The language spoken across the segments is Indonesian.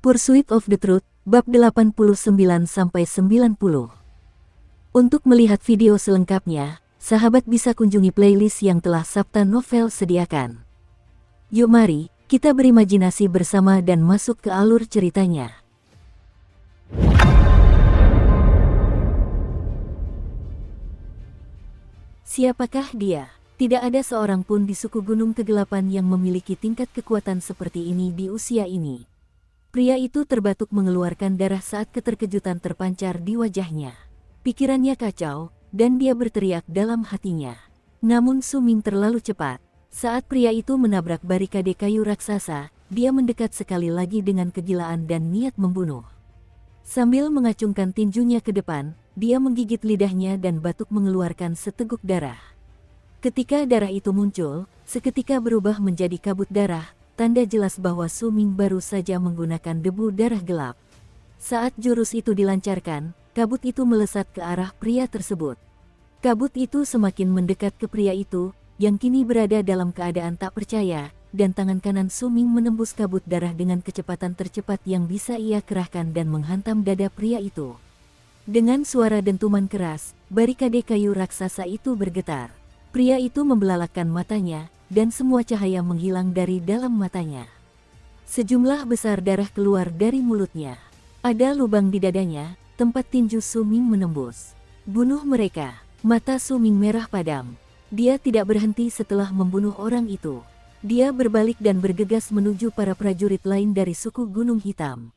Pursuit of the Truth, bab 89-90. Untuk melihat video selengkapnya, sahabat bisa kunjungi playlist yang telah Sabta Novel sediakan. Yuk mari, kita berimajinasi bersama dan masuk ke alur ceritanya. Siapakah dia? Tidak ada seorang pun di suku Gunung Kegelapan yang memiliki tingkat kekuatan seperti ini di usia ini. Pria itu terbatuk mengeluarkan darah saat keterkejutan terpancar di wajahnya. Pikirannya kacau, dan dia berteriak dalam hatinya. Namun Su Ming terlalu cepat. Saat pria itu menabrak barikade kayu raksasa, dia mendekat sekali lagi dengan kegilaan dan niat membunuh. Sambil mengacungkan tinjunya ke depan, dia menggigit lidahnya dan batuk mengeluarkan seteguk darah. Ketika darah itu muncul, seketika berubah menjadi kabut darah, tanda jelas bahwa Su Ming baru saja menggunakan debu darah gelap. Saat jurus itu dilancarkan, kabut itu melesat ke arah pria tersebut. Kabut itu semakin mendekat ke pria itu, yang kini berada dalam keadaan tak percaya, dan tangan kanan Su Ming menembus kabut darah dengan kecepatan tercepat yang bisa ia kerahkan dan menghantam dada pria itu. Dengan suara dentuman keras, barikade kayu raksasa itu bergetar. Pria itu membelalakkan matanya, dan semua cahaya menghilang dari dalam matanya. Sejumlah besar darah keluar dari mulutnya. Ada lubang di dadanya, tempat tinju Su Ming menembus. Bunuh mereka. Mata Su Ming merah padam. Dia tidak berhenti setelah membunuh orang itu. Dia berbalik dan bergegas menuju para prajurit lain dari suku Gunung Hitam.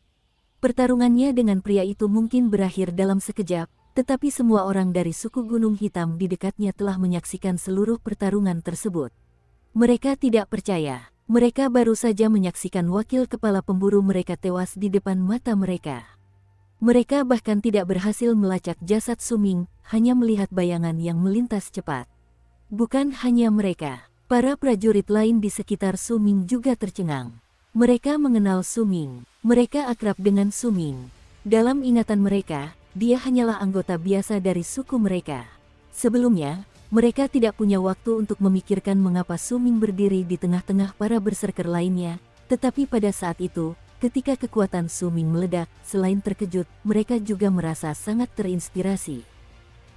Pertarungannya dengan pria itu mungkin berakhir dalam sekejap, tetapi semua orang dari suku Gunung Hitam di dekatnya telah menyaksikan seluruh pertarungan tersebut. Mereka tidak percaya. Mereka baru saja menyaksikan wakil kepala pemburu mereka tewas di depan mata mereka. Mereka bahkan tidak berhasil melacak jasad Su Ming, hanya melihat bayangan yang melintas cepat. Bukan hanya mereka, para prajurit lain di sekitar Su Ming juga tercengang. Mereka mengenal Su Ming. Mereka akrab dengan Su Ming. Dalam ingatan mereka, dia hanyalah anggota biasa dari suku mereka. Sebelumnya, mereka tidak punya waktu untuk memikirkan mengapa Su Ming berdiri di tengah-tengah para berserker lainnya, tetapi pada saat itu, ketika kekuatan Su Ming meledak, selain terkejut, mereka juga merasa sangat terinspirasi.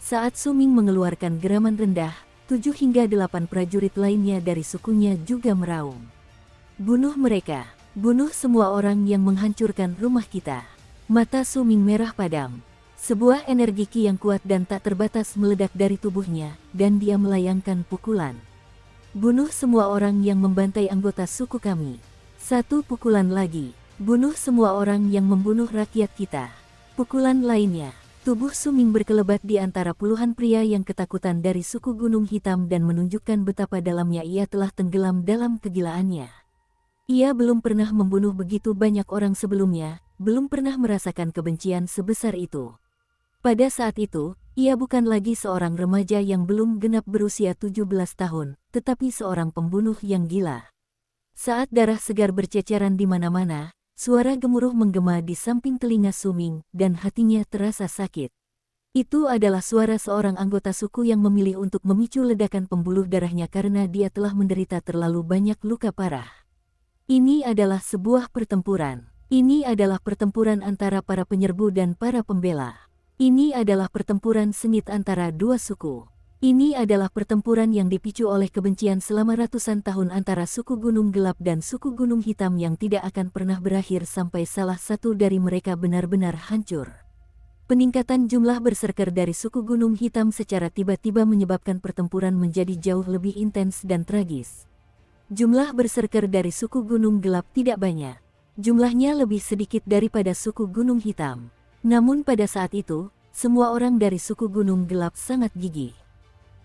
Saat Su Ming mengeluarkan geraman rendah, 7 hingga 8 prajurit lainnya dari sukunya juga meraung. Bunuh mereka, bunuh semua orang yang menghancurkan rumah kita. Mata Su Ming merah padam. Sebuah energi ki yang kuat dan tak terbatas meledak dari tubuhnya, dan dia melayangkan pukulan. Bunuh semua orang yang membantai anggota suku kami. Satu pukulan lagi. Bunuh semua orang yang membunuh rakyat kita. Pukulan lainnya. Tubuh Su Ming berkelebat di antara puluhan pria yang ketakutan dari suku Gunung Hitam dan menunjukkan betapa dalamnya ia telah tenggelam dalam kegilaannya. Ia belum pernah membunuh begitu banyak orang sebelumnya, belum pernah merasakan kebencian sebesar itu. Pada saat itu, ia bukan lagi seorang remaja yang belum genap berusia 17 tahun, tetapi seorang pembunuh yang gila. Saat darah segar berceceran di mana-mana, suara gemuruh menggema di samping telinga Su Ming, dan hatinya terasa sakit. Itu adalah suara seorang anggota suku yang memilih untuk memicu ledakan pembuluh darahnya karena dia telah menderita terlalu banyak luka parah. Ini adalah sebuah pertempuran. Ini adalah pertempuran antara para penyerbu dan para pembela. Ini adalah pertempuran sengit antara dua suku. Ini adalah pertempuran yang dipicu oleh kebencian selama ratusan tahun antara suku Gunung Gelap dan suku Gunung Hitam yang tidak akan pernah berakhir sampai salah satu dari mereka benar-benar hancur. Peningkatan jumlah berserker dari suku Gunung Hitam secara tiba-tiba menyebabkan pertempuran menjadi jauh lebih intens dan tragis. Jumlah berserker dari suku Gunung Gelap tidak banyak. Jumlahnya lebih sedikit daripada suku Gunung Hitam. Namun pada saat itu, semua orang dari suku Gunung Gelap sangat gigih.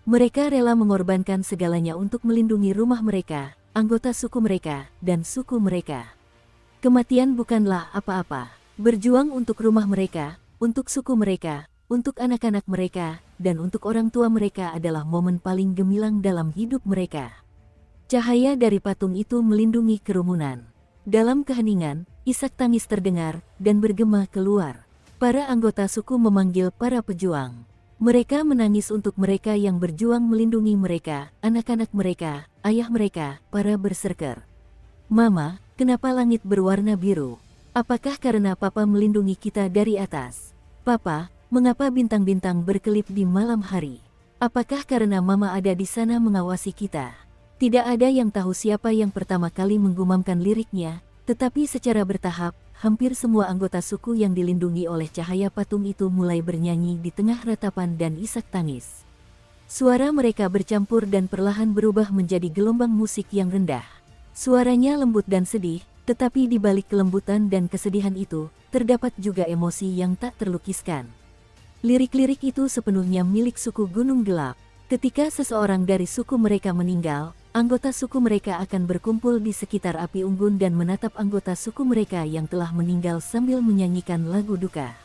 Mereka rela mengorbankan segalanya untuk melindungi rumah mereka, anggota suku mereka, dan suku mereka. Kematian bukanlah apa-apa. Berjuang untuk rumah mereka, untuk suku mereka, untuk anak-anak mereka, dan untuk orang tua mereka adalah momen paling gemilang dalam hidup mereka. Cahaya dari patung itu melindungi kerumunan. Dalam keheningan, isak tangis terdengar, dan bergema keluar. Para anggota suku memanggil para pejuang. Mereka menangis untuk mereka yang berjuang melindungi mereka, anak-anak mereka, ayah mereka, para berserker. Mama, kenapa langit berwarna biru? Apakah karena Papa melindungi kita dari atas? Papa, mengapa bintang-bintang berkelip di malam hari? Apakah karena Mama ada di sana mengawasi kita? Tidak ada yang tahu siapa yang pertama kali menggumamkan liriknya, tetapi secara bertahap, hampir semua anggota suku yang dilindungi oleh cahaya patung itu mulai bernyanyi di tengah ratapan dan isak tangis. Suara mereka bercampur dan perlahan berubah menjadi gelombang musik yang rendah. Suaranya lembut dan sedih, tetapi di balik kelembutan dan kesedihan itu, terdapat juga emosi yang tak terlukiskan. Lirik-lirik itu sepenuhnya milik suku Gunung Gelap. Ketika seseorang dari suku mereka meninggal, anggota suku mereka akan berkumpul di sekitar api unggun dan menatap anggota suku mereka yang telah meninggal sambil menyanyikan lagu duka.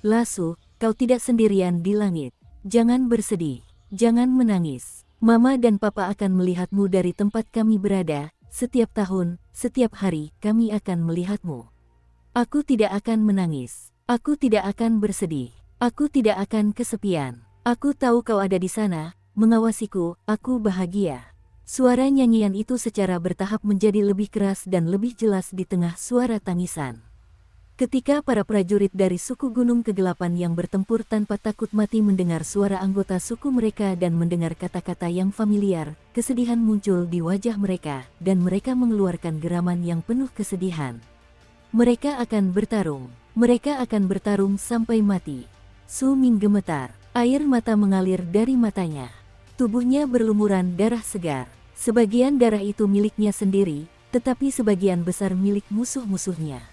Lasu, kau tidak sendirian di langit. Jangan bersedih, jangan menangis. Mama dan Papa akan melihatmu dari tempat kami berada. Setiap tahun, setiap hari, kami akan melihatmu. Aku tidak akan menangis. Aku tidak akan bersedih. Aku tidak akan kesepian. Aku tahu kau ada di sana, mengawasiku, aku bahagia. Suara nyanyian itu secara bertahap menjadi lebih keras dan lebih jelas di tengah suara tangisan. Ketika para prajurit dari suku Gunung Kegelapan yang bertempur tanpa takut mati mendengar suara anggota suku mereka dan mendengar kata-kata yang familiar, kesedihan muncul di wajah mereka, dan mereka mengeluarkan geraman yang penuh kesedihan. Mereka akan bertarung sampai mati. Su Ming gemetar, air mata mengalir dari matanya. Tubuhnya berlumuran darah segar. Sebagian darah itu miliknya sendiri, tetapi sebagian besar milik musuh-musuhnya.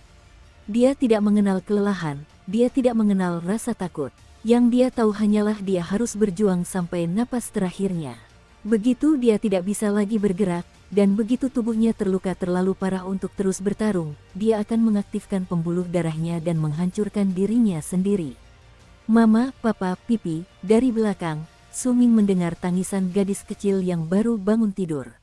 Dia tidak mengenal kelelahan, dia tidak mengenal rasa takut. Yang dia tahu hanyalah dia harus berjuang sampai napas terakhirnya. Begitu dia tidak bisa lagi bergerak, dan begitu tubuhnya terluka terlalu parah untuk terus bertarung, dia akan mengaktifkan pembuluh darahnya dan menghancurkan dirinya sendiri. Mama, Papa, Pipi, dari belakang, Su Ming mendengar tangisan gadis kecil yang baru bangun tidur.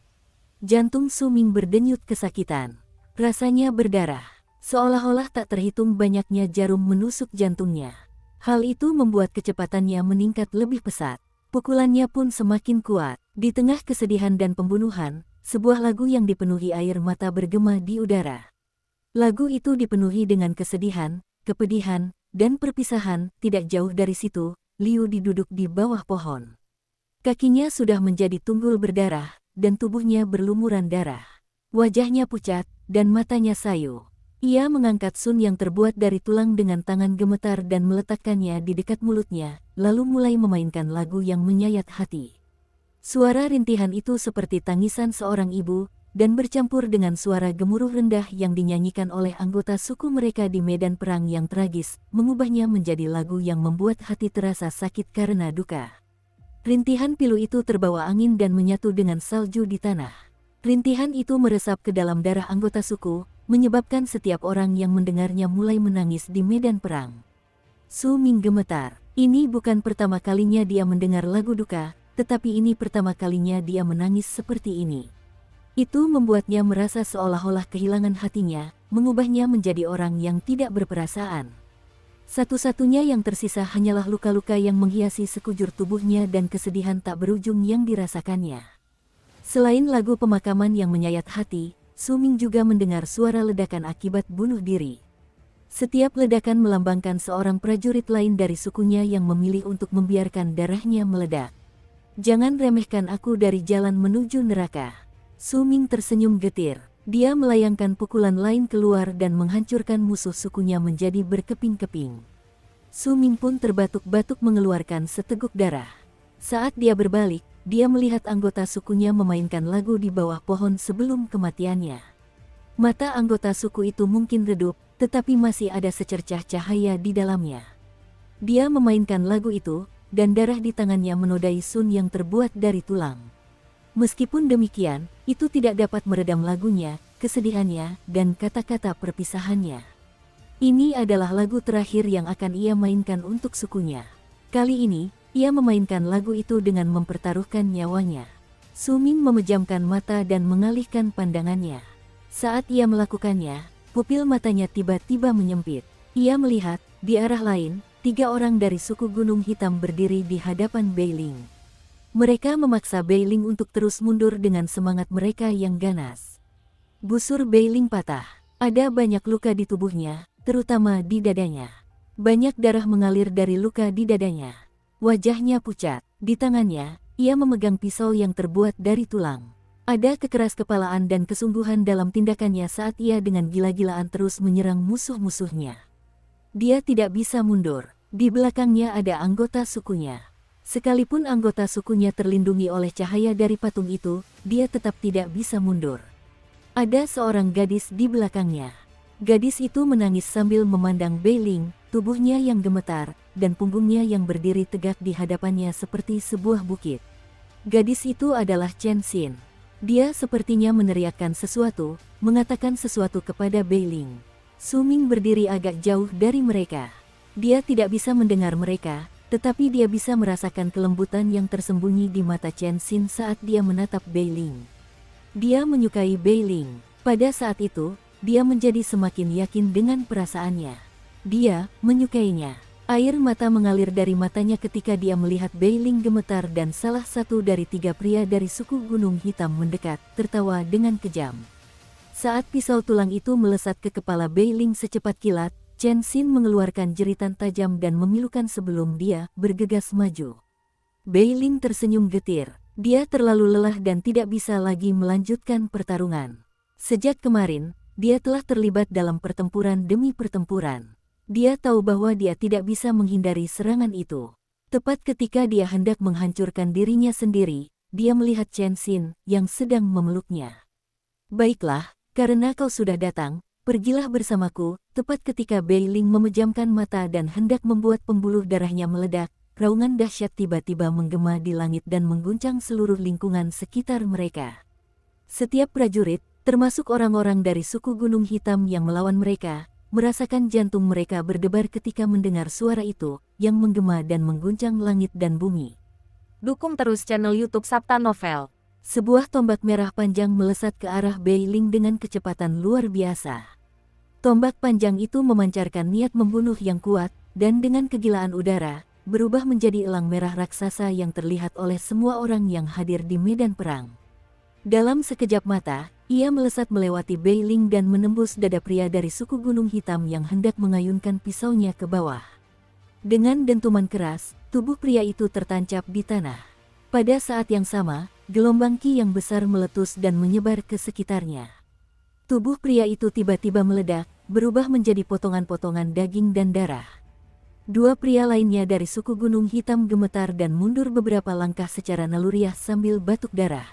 Jantung Su Ming berdenyut kesakitan. Rasanya berdarah. Seolah-olah tak terhitung banyaknya jarum menusuk jantungnya. Hal itu membuat kecepatannya meningkat lebih pesat. Pukulannya pun semakin kuat. Di tengah kesedihan dan pembunuhan, sebuah lagu yang dipenuhi air mata bergema di udara. Lagu itu dipenuhi dengan kesedihan, kepedihan, dan perpisahan. Tidak jauh dari situ, Liu duduk di bawah pohon. Kakinya sudah menjadi tunggul berdarah, dan tubuhnya berlumuran darah. Wajahnya pucat, dan matanya sayu. Ia mengangkat sun yang terbuat dari tulang dengan tangan gemetar dan meletakkannya di dekat mulutnya, lalu mulai memainkan lagu yang menyayat hati. Suara rintihan itu seperti tangisan seorang ibu, dan bercampur dengan suara gemuruh rendah yang dinyanyikan oleh anggota suku mereka di medan perang yang tragis, mengubahnya menjadi lagu yang membuat hati terasa sakit karena duka. Rintihan pilu itu terbawa angin dan menyatu dengan salju di tanah. Rintihan itu meresap ke dalam darah anggota suku, menyebabkan setiap orang yang mendengarnya mulai menangis di medan perang. Su Ming gemetar. Ini bukan pertama kalinya dia mendengar lagu duka, tetapi ini pertama kalinya dia menangis seperti ini. Itu membuatnya merasa seolah-olah kehilangan hatinya, mengubahnya menjadi orang yang tidak berperasaan. Satu-satunya yang tersisa hanyalah luka-luka yang menghiasi sekujur tubuhnya dan kesedihan tak berujung yang dirasakannya. Selain lagu pemakaman yang menyayat hati, Su Ming juga mendengar suara ledakan akibat bunuh diri. Setiap ledakan melambangkan seorang prajurit lain dari sukunya yang memilih untuk membiarkan darahnya meledak. Jangan remehkan aku dari jalan menuju neraka. Su Ming tersenyum getir. Dia melayangkan pukulan lain keluar dan menghancurkan musuh sukunya menjadi berkeping-keping. Su Ming pun terbatuk-batuk mengeluarkan seteguk darah. Saat dia berbalik, dia melihat anggota sukunya memainkan lagu di bawah pohon sebelum kematiannya. Mata anggota suku itu mungkin redup, tetapi masih ada secercah cahaya di dalamnya. Dia memainkan lagu itu, dan darah di tangannya menodai sun yang terbuat dari tulang. Meskipun demikian, itu tidak dapat meredam lagunya, kesedihannya, dan kata-kata perpisahannya. Ini adalah lagu terakhir yang akan ia mainkan untuk sukunya. Kali ini, ia memainkan lagu itu dengan mempertaruhkan nyawanya. Su Ming memejamkan mata dan mengalihkan pandangannya. Saat ia melakukannya, pupil matanya tiba-tiba menyempit. Ia melihat, di arah lain, 3 orang dari suku Gunung Hitam berdiri di hadapan Bai Ling. Mereka memaksa Bai Ling untuk terus mundur dengan semangat mereka yang ganas. Busur Bai Ling patah. Ada banyak luka di tubuhnya, terutama di dadanya. Banyak darah mengalir dari luka di dadanya. Wajahnya pucat. Di tangannya, ia memegang pisau yang terbuat dari tulang. Ada kekeras-kepalaan dan kesungguhan dalam tindakannya saat ia dengan gila-gilaan terus menyerang musuh-musuhnya. Dia tidak bisa mundur. Di belakangnya ada anggota sukunya. Sekalipun anggota sukunya terlindungi oleh cahaya dari patung itu, dia tetap tidak bisa mundur. Ada seorang gadis di belakangnya. Gadis itu menangis sambil memandang Bei Ling, tubuhnya yang gemetar, dan punggungnya yang berdiri tegak di hadapannya seperti sebuah bukit. Gadis itu adalah Chen Xin. Dia sepertinya meneriakkan sesuatu, mengatakan sesuatu kepada Bei Ling. Su Ming berdiri agak jauh dari mereka. Dia tidak bisa mendengar mereka, tetapi dia bisa merasakan kelembutan yang tersembunyi di mata Chen Xin saat dia menatap Bei Ling. Dia menyukai Bei Ling. Pada saat itu, dia menjadi semakin yakin dengan perasaannya. Dia menyukainya. Air mata mengalir dari matanya ketika dia melihat Bei Ling gemetar dan salah satu dari 3 pria dari suku Gunung Hitam mendekat, tertawa dengan kejam. Saat pisau tulang itu melesat ke kepala Bei Ling secepat kilat, Chen Xin mengeluarkan jeritan tajam dan memilukan sebelum dia bergegas maju. Bei Ling tersenyum getir. Dia terlalu lelah dan tidak bisa lagi melanjutkan pertarungan. Sejak kemarin, dia telah terlibat dalam pertempuran demi pertempuran. Dia tahu bahwa dia tidak bisa menghindari serangan itu. Tepat ketika dia hendak menghancurkan dirinya sendiri, dia melihat Chen Xin yang sedang memeluknya. "Baiklah, karena kau sudah datang, pergilah bersamaku." Tepat ketika Bei Ling memejamkan mata dan hendak membuat pembuluh darahnya meledak, raungan dahsyat tiba-tiba menggema di langit dan mengguncang seluruh lingkungan sekitar mereka. Setiap prajurit, termasuk orang-orang dari suku Gunung Hitam yang melawan mereka, merasakan jantung mereka berdebar ketika mendengar suara itu, yang menggema dan mengguncang langit dan bumi. Dukung terus channel YouTube Sabta Novel. Sebuah tombak merah panjang melesat ke arah Bei Ling dengan kecepatan luar biasa. Tombak panjang itu memancarkan niat membunuh yang kuat, dan dengan kegilaan udara, berubah menjadi elang merah raksasa yang terlihat oleh semua orang yang hadir di medan perang. Dalam sekejap mata, ia melesat melewati Bei Ling dan menembus dada pria dari suku Gunung Hitam yang hendak mengayunkan pisaunya ke bawah. Dengan dentuman keras, tubuh pria itu tertancap di tanah. Pada saat yang sama, gelombang ki yang besar meletus dan menyebar ke sekitarnya. Tubuh pria itu tiba-tiba meledak, berubah menjadi potongan-potongan daging dan darah. 2 pria lainnya dari suku Gunung Hitam gemetar dan mundur beberapa langkah secara naluriah sambil batuk darah.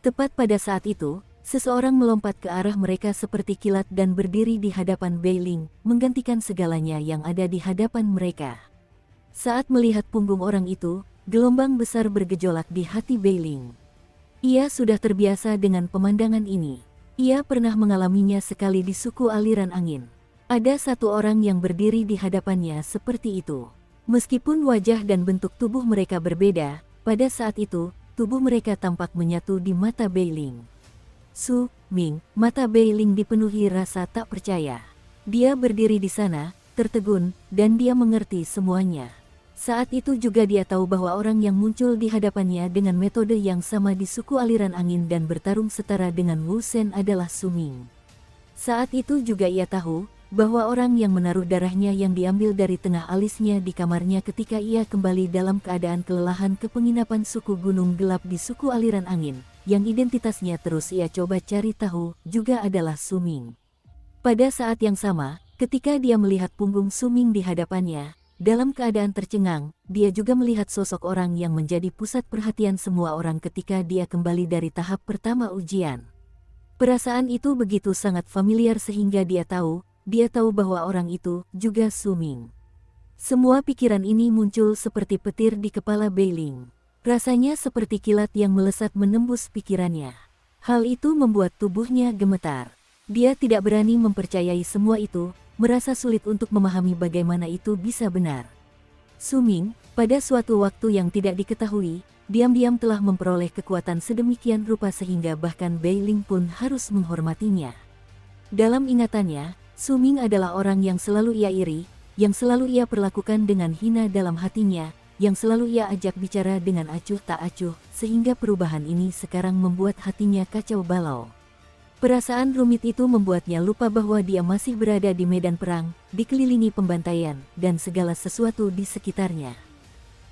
Tepat pada saat itu, seseorang melompat ke arah mereka seperti kilat dan berdiri di hadapan Bei Ling, menggantikan segalanya yang ada di hadapan mereka. Saat melihat punggung orang itu, gelombang besar bergejolak di hati Bei Ling. Ia sudah terbiasa dengan pemandangan ini. Ia pernah mengalaminya sekali di suku aliran angin. Ada satu orang yang berdiri di hadapannya seperti itu. Meskipun wajah dan bentuk tubuh mereka berbeda, pada saat itu, tubuh mereka tampak menyatu di mata Bei Ling. Su Ming, mata Bei Ling dipenuhi rasa tak percaya. Dia berdiri di sana, tertegun, dan dia mengerti semuanya. Saat itu juga dia tahu bahwa orang yang muncul di hadapannya dengan metode yang sama di suku aliran angin dan bertarung setara dengan Wu Shen adalah Su Ming. Saat itu juga ia tahu bahwa orang yang menaruh darahnya yang diambil dari tengah alisnya di kamarnya ketika ia kembali dalam keadaan kelelahan ke penginapan suku Gunung Gelap di suku aliran angin, yang identitasnya terus ia coba cari tahu, juga adalah Su Ming. Pada saat yang sama, ketika dia melihat punggung Su Ming di hadapannya, dalam keadaan tercengang, dia juga melihat sosok orang yang menjadi pusat perhatian semua orang ketika dia kembali dari tahap pertama ujian. Perasaan itu begitu sangat familiar sehingga dia tahu bahwa orang itu juga Su Ming. Semua pikiran ini muncul seperti petir di kepala Bei Ling. Rasanya seperti kilat yang melesat menembus pikirannya. Hal itu membuat tubuhnya gemetar. Dia tidak berani mempercayai semua itu, merasa sulit untuk memahami bagaimana itu bisa benar. Su Ming, pada suatu waktu yang tidak diketahui, diam-diam telah memperoleh kekuatan sedemikian rupa sehingga bahkan Bei Ling pun harus menghormatinya. Dalam ingatannya, Su Ming adalah orang yang selalu ia iri, yang selalu ia perlakukan dengan hina dalam hatinya, yang selalu ia ajak bicara dengan acuh tak acuh, sehingga perubahan ini sekarang membuat hatinya kacau balau. Perasaan rumit itu membuatnya lupa bahwa dia masih berada di medan perang, dikelilingi pembantaian, dan segala sesuatu di sekitarnya.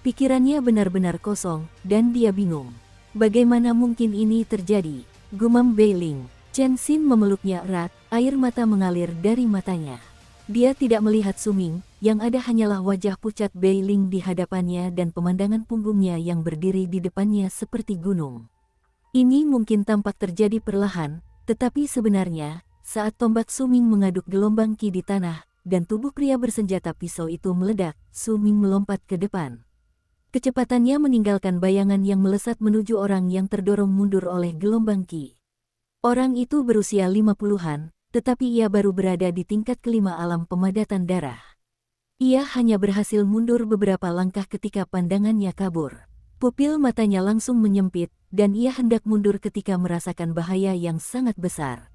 Pikirannya benar-benar kosong, dan dia bingung. Bagaimana mungkin ini terjadi? Gumam Bei Ling. Chen Xin memeluknya erat, air mata mengalir dari matanya. Dia tidak melihat Su Ming, yang ada hanyalah wajah pucat Bei Ling di hadapannya dan pemandangan punggungnya yang berdiri di depannya seperti gunung. Ini mungkin tampak terjadi perlahan, tetapi sebenarnya, saat tombak Su Ming mengaduk gelombang ki di tanah, dan tubuh pria bersenjata pisau itu meledak, Su Ming melompat ke depan. Kecepatannya meninggalkan bayangan yang melesat menuju orang yang terdorong mundur oleh gelombang ki. Orang itu berusia 50-an, tetapi ia baru berada di tingkat kelima alam pemadatan darah. Ia hanya berhasil mundur beberapa langkah ketika pandangannya kabur. Pupil matanya langsung menyempit, dan ia hendak mundur ketika merasakan bahaya yang sangat besar.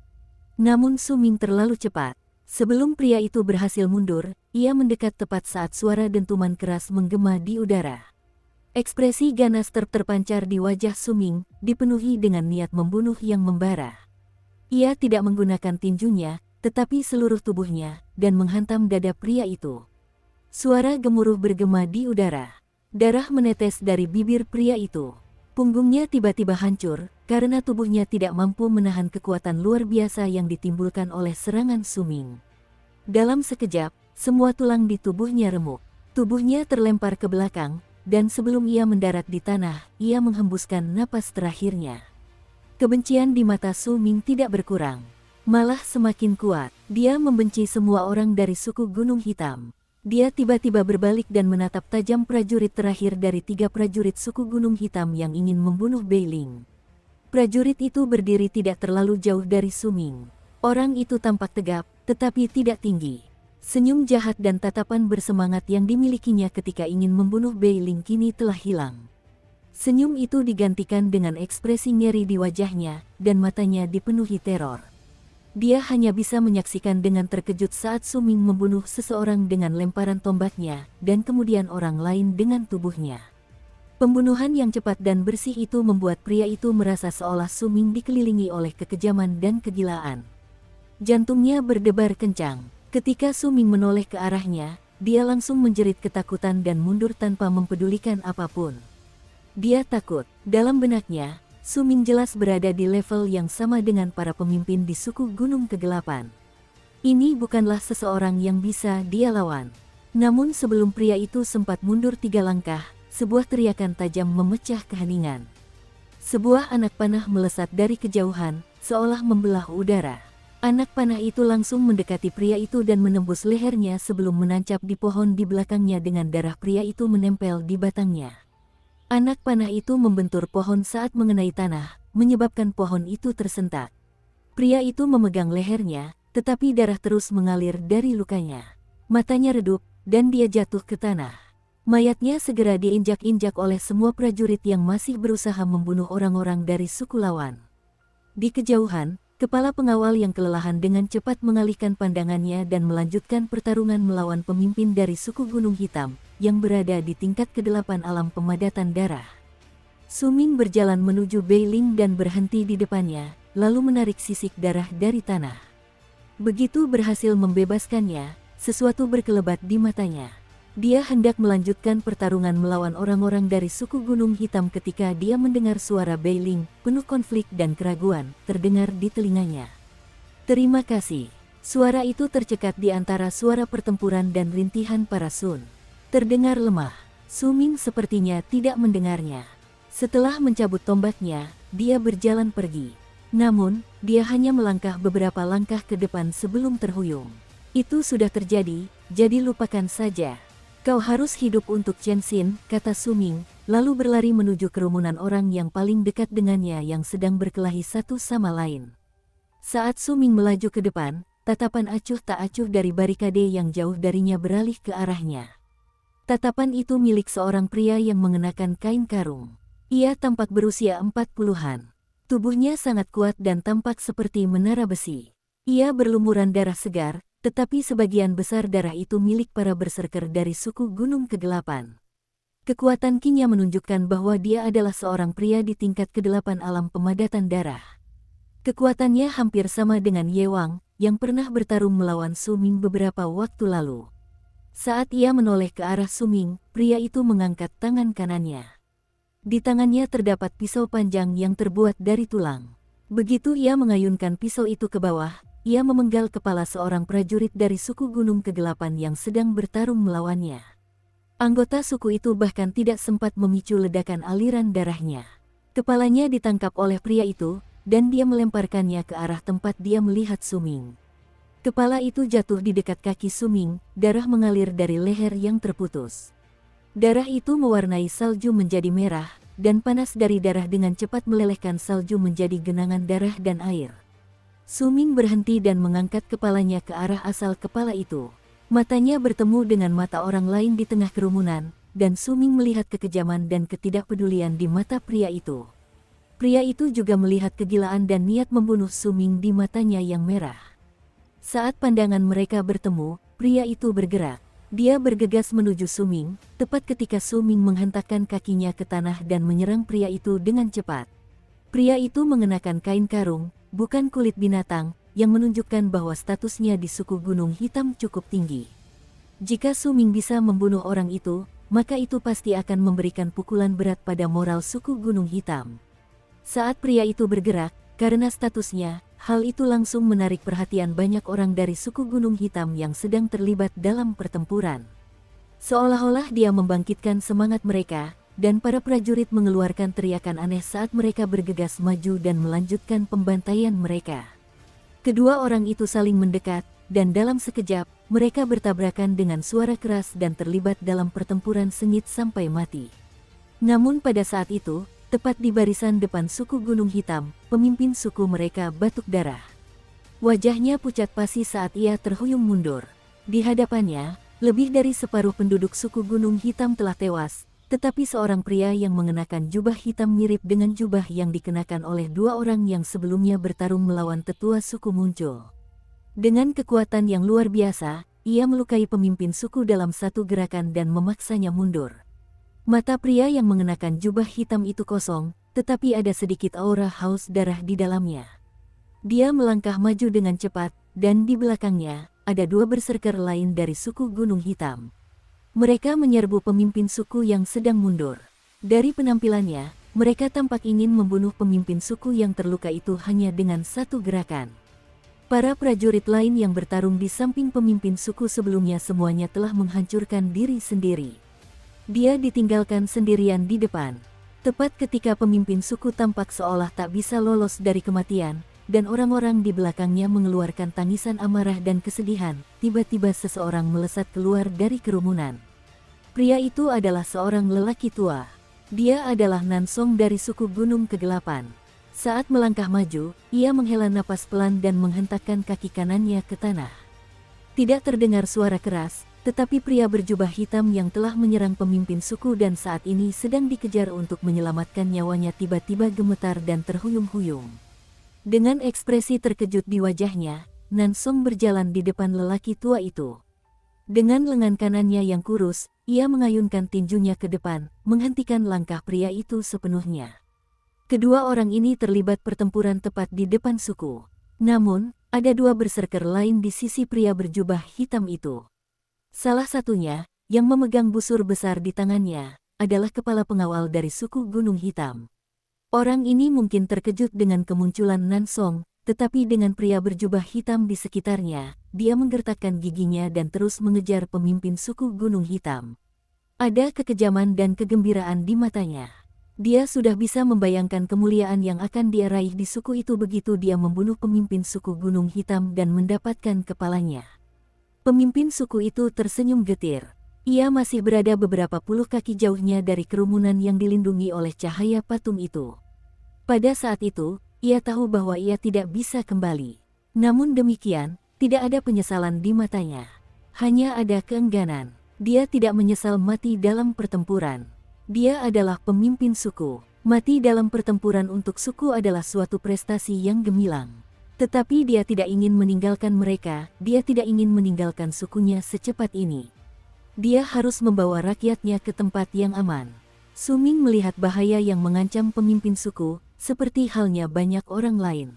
Namun Su Ming terlalu cepat. Sebelum pria itu berhasil mundur, ia mendekat tepat saat suara dentuman keras menggema di udara. Ekspresi ganas terpancar di wajah Su Ming, dipenuhi dengan niat membunuh yang membara. Ia tidak menggunakan tinjunya, tetapi seluruh tubuhnya, dan menghantam dada pria itu. Suara gemuruh bergema di udara. Darah menetes dari bibir pria itu. Punggungnya tiba-tiba hancur, karena tubuhnya tidak mampu menahan kekuatan luar biasa yang ditimbulkan oleh serangan Su Ming. Dalam sekejap, semua tulang di tubuhnya remuk. Tubuhnya terlempar ke belakang, dan sebelum ia mendarat di tanah, ia menghembuskan napas terakhirnya. Kebencian di mata Su Ming tidak berkurang. Malah semakin kuat. Dia membenci semua orang dari suku Gunung Hitam. Dia tiba-tiba berbalik dan menatap tajam prajurit terakhir dari 3 prajurit suku Gunung Hitam yang ingin membunuh Bei Ling. Prajurit itu berdiri tidak terlalu jauh dari Su Ming. Orang itu tampak tegap, tetapi tidak tinggi. Senyum jahat dan tatapan bersemangat yang dimilikinya ketika ingin membunuh Bei Ling kini telah hilang. Senyum itu digantikan dengan ekspresi ngeri di wajahnya, dan matanya dipenuhi teror. Dia hanya bisa menyaksikan dengan terkejut saat Su Ming membunuh seseorang dengan lemparan tombaknya, dan kemudian orang lain dengan tubuhnya. Pembunuhan yang cepat dan bersih itu membuat pria itu merasa seolah Su Ming dikelilingi oleh kekejaman dan kegilaan. Jantungnya berdebar kencang. Ketika Su Ming menoleh ke arahnya, dia langsung menjerit ketakutan dan mundur tanpa mempedulikan apapun. Dia takut. Dalam benaknya, Su Ming jelas berada di level yang sama dengan para pemimpin di suku Gunung Kegelapan. Ini bukanlah seseorang yang bisa dia lawan. Namun sebelum pria itu sempat mundur 3 langkah, sebuah teriakan tajam memecah keheningan. Sebuah anak panah melesat dari kejauhan, seolah membelah udara. Anak panah itu langsung mendekati pria itu dan menembus lehernya sebelum menancap di pohon di belakangnya dengan darah pria itu menempel di batangnya. Anak panah itu membentur pohon saat mengenai tanah, menyebabkan pohon itu tersentak. Pria itu memegang lehernya, tetapi darah terus mengalir dari lukanya. Matanya redup, dan dia jatuh ke tanah. Mayatnya segera diinjak-injak oleh semua prajurit yang masih berusaha membunuh orang-orang dari suku lawan. Di kejauhan, kepala pengawal yang kelelahan dengan cepat mengalihkan pandangannya dan melanjutkan pertarungan melawan pemimpin dari suku Gunung Hitam, yang berada di tingkat ke-8 alam pemadatan darah. Su Ming berjalan menuju Bei Ling dan berhenti di depannya, lalu menarik sisik darah dari tanah. Begitu berhasil membebaskannya, sesuatu berkelebat di matanya. Dia hendak melanjutkan pertarungan melawan orang-orang dari suku Gunung Hitam ketika dia mendengar suara Bei Ling, penuh konflik dan keraguan, terdengar di telinganya. Terima kasih. Suara itu tercekat di antara suara pertempuran dan rintihan para Sun. Terdengar lemah. Su Ming sepertinya tidak mendengarnya. Setelah mencabut tombaknya, dia berjalan pergi. Namun, dia hanya melangkah beberapa langkah ke depan sebelum terhuyung. Itu sudah terjadi, jadi lupakan saja. Kau harus hidup untuk Chen Xin, kata Su Ming, lalu berlari menuju kerumunan orang yang paling dekat dengannya yang sedang berkelahi satu sama lain. Saat Su Ming melaju ke depan, tatapan acuh tak acuh dari barikade yang jauh darinya beralih ke arahnya. Tatapan itu milik seorang pria yang mengenakan kain karung. Ia tampak berusia 40-an. Tubuhnya sangat kuat dan tampak seperti menara besi. Ia berlumuran darah segar, tetapi sebagian besar darah itu milik para berserker dari suku Gunung Kegelapan. Kekuatan kinya menunjukkan bahwa dia adalah seorang pria di tingkat ke-8 alam pemadatan darah. Kekuatannya hampir sama dengan Ye Wang, yang pernah bertarung melawan Su Ming beberapa waktu lalu. Saat ia menoleh ke arah Su Ming, pria itu mengangkat tangan kanannya. Di tangannya terdapat pisau panjang yang terbuat dari tulang. Begitu ia mengayunkan pisau itu ke bawah, ia memenggal kepala seorang prajurit dari suku Gunung Kegelapan yang sedang bertarung melawannya. Anggota suku itu bahkan tidak sempat memicu ledakan aliran darahnya. Kepalanya ditangkap oleh pria itu, dan dia melemparkannya ke arah tempat dia melihat Su Ming. Kepala itu jatuh di dekat kaki Su Ming, darah mengalir dari leher yang terputus. Darah itu mewarnai salju menjadi merah, dan panas dari darah dengan cepat melelehkan salju menjadi genangan darah dan air. Su Ming berhenti dan mengangkat kepalanya ke arah asal kepala itu. Matanya bertemu dengan mata orang lain di tengah kerumunan, dan Su Ming melihat kekejaman dan ketidakpedulian di mata pria itu. Pria itu juga melihat kegilaan dan niat membunuh Su Ming di matanya yang merah. Saat pandangan mereka bertemu, pria itu bergerak. Dia bergegas menuju Su Ming, tepat ketika Su Ming menghentakkan kakinya ke tanah dan menyerang pria itu dengan cepat. Pria itu mengenakan kain karung, bukan kulit binatang, yang menunjukkan bahwa statusnya di suku Gunung Hitam cukup tinggi. Jika Su Ming bisa membunuh orang itu, maka itu pasti akan memberikan pukulan berat pada moral suku Gunung Hitam. Saat pria itu bergerak, karena statusnya, hal itu langsung menarik perhatian banyak orang dari suku Gunung Hitam yang sedang terlibat dalam pertempuran. Seolah-olah dia membangkitkan semangat mereka, dan para prajurit mengeluarkan teriakan aneh saat mereka bergegas maju dan melanjutkan pembantaian mereka. Kedua orang itu saling mendekat, dan dalam sekejap, mereka bertabrakan dengan suara keras dan terlibat dalam pertempuran sengit sampai mati. Namun pada saat itu, tepat di barisan depan suku Gunung Hitam, pemimpin suku mereka batuk darah. Wajahnya pucat pasi saat ia terhuyung mundur. Di hadapannya, lebih dari separuh penduduk suku Gunung Hitam telah tewas, tetapi seorang pria yang mengenakan jubah hitam mirip dengan jubah yang dikenakan oleh dua orang yang sebelumnya bertarung melawan tetua suku muncul. Dengan kekuatan yang luar biasa, ia melukai pemimpin suku dalam satu gerakan dan memaksanya mundur. Mata pria yang mengenakan jubah hitam itu kosong, tetapi ada sedikit aura haus darah di dalamnya. Dia melangkah maju dengan cepat, dan di belakangnya, ada dua berserker lain dari suku Gunung Hitam. Mereka menyerbu pemimpin suku yang sedang mundur. Dari penampilannya, mereka tampak ingin membunuh pemimpin suku yang terluka itu hanya dengan satu gerakan. Para prajurit lain yang bertarung di samping pemimpin suku sebelumnya semuanya telah menghancurkan diri sendiri. Dia ditinggalkan sendirian di depan. Tepat ketika pemimpin suku tampak seolah tak bisa lolos dari kematian, dan orang-orang di belakangnya mengeluarkan tangisan amarah dan kesedihan, tiba-tiba seseorang melesat keluar dari kerumunan. Pria itu adalah seorang lelaki tua. Dia adalah Nansong dari suku Gunung Kegelapan. Saat melangkah maju, ia menghela napas pelan dan menghentakkan kaki kanannya ke tanah. Tidak terdengar suara keras, tetapi pria berjubah hitam yang telah menyerang pemimpin suku dan saat ini sedang dikejar untuk menyelamatkan nyawanya tiba-tiba gemetar dan terhuyung-huyung. Dengan ekspresi terkejut di wajahnya, Nansong berjalan di depan lelaki tua itu. Dengan lengan kanannya yang kurus, ia mengayunkan tinjunya ke depan, menghentikan langkah pria itu sepenuhnya. Kedua orang ini terlibat pertempuran tepat di depan suku. Namun, ada dua berserker lain di sisi pria berjubah hitam itu. Salah satunya, yang memegang busur besar di tangannya, adalah kepala pengawal dari suku Gunung Hitam. Orang ini mungkin terkejut dengan kemunculan Nansong, tetapi dengan pria berjubah hitam di sekitarnya, dia menggertakkan giginya dan terus mengejar pemimpin suku Gunung Hitam. Ada kekejaman dan kegembiraan di matanya. Dia sudah bisa membayangkan kemuliaan yang akan dia raih di suku itu begitu dia membunuh pemimpin suku Gunung Hitam dan mendapatkan kepalanya. Pemimpin suku itu tersenyum getir. Ia masih berada beberapa puluh kaki jauhnya dari kerumunan yang dilindungi oleh cahaya patung itu. Pada saat itu, ia tahu bahwa ia tidak bisa kembali. Namun demikian, tidak ada penyesalan di matanya. Hanya ada keengganan. Dia tidak menyesal mati dalam pertempuran. Dia adalah pemimpin suku. Mati dalam pertempuran untuk suku adalah suatu prestasi yang gemilang. Tetapi dia tidak ingin meninggalkan mereka, dia tidak ingin meninggalkan sukunya secepat ini. Dia harus membawa rakyatnya ke tempat yang aman. Su Ming melihat bahaya yang mengancam pemimpin suku, seperti halnya banyak orang lain.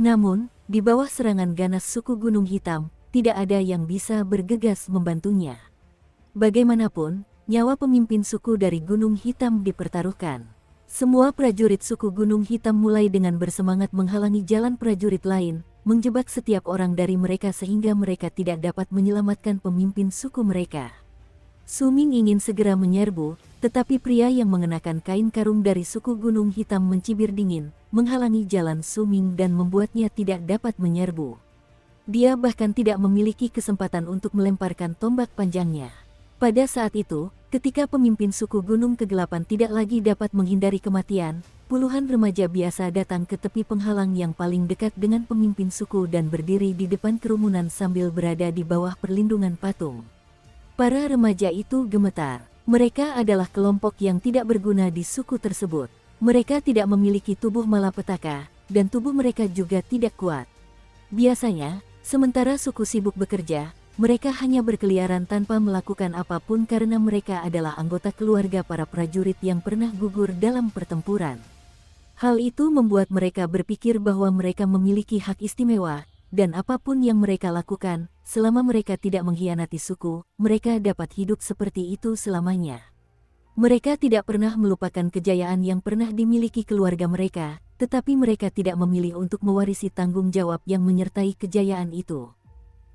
Namun, di bawah serangan ganas suku Gunung Hitam, tidak ada yang bisa bergegas membantunya. Bagaimanapun, nyawa pemimpin suku dari Gunung Hitam dipertaruhkan. Semua prajurit suku Gunung Hitam mulai dengan bersemangat menghalangi jalan prajurit lain, menjebak setiap orang dari mereka sehingga mereka tidak dapat menyelamatkan pemimpin suku mereka. Suming ingin segera menyerbu, tetapi pria yang mengenakan kain karung dari suku Gunung Hitam mencibir dingin, menghalangi jalan Suming dan membuatnya tidak dapat menyerbu. Dia bahkan tidak memiliki kesempatan untuk melemparkan tombak panjangnya. Pada saat itu, ketika pemimpin suku Gunung Kegelapan tidak lagi dapat menghindari kematian, puluhan remaja biasa datang ke tepi penghalang yang paling dekat dengan pemimpin suku dan berdiri di depan kerumunan sambil berada di bawah perlindungan patung. Para remaja itu gemetar. Mereka adalah kelompok yang tidak berguna di suku tersebut. Mereka tidak memiliki tubuh malapetaka, dan tubuh mereka juga tidak kuat. Biasanya, sementara suku sibuk bekerja, mereka hanya berkeliaran tanpa melakukan apapun karena mereka adalah anggota keluarga para prajurit yang pernah gugur dalam pertempuran. Hal itu membuat mereka berpikir bahwa mereka memiliki hak istimewa, dan apapun yang mereka lakukan, selama mereka tidak mengkhianati suku, mereka dapat hidup seperti itu selamanya. Mereka tidak pernah melupakan kejayaan yang pernah dimiliki keluarga mereka, tetapi mereka tidak memilih untuk mewarisi tanggung jawab yang menyertai kejayaan itu.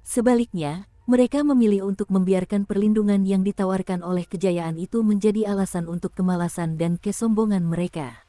Sebaliknya, mereka memilih untuk membiarkan perlindungan yang ditawarkan oleh kejayaan itu menjadi alasan untuk kemalasan dan kesombongan mereka.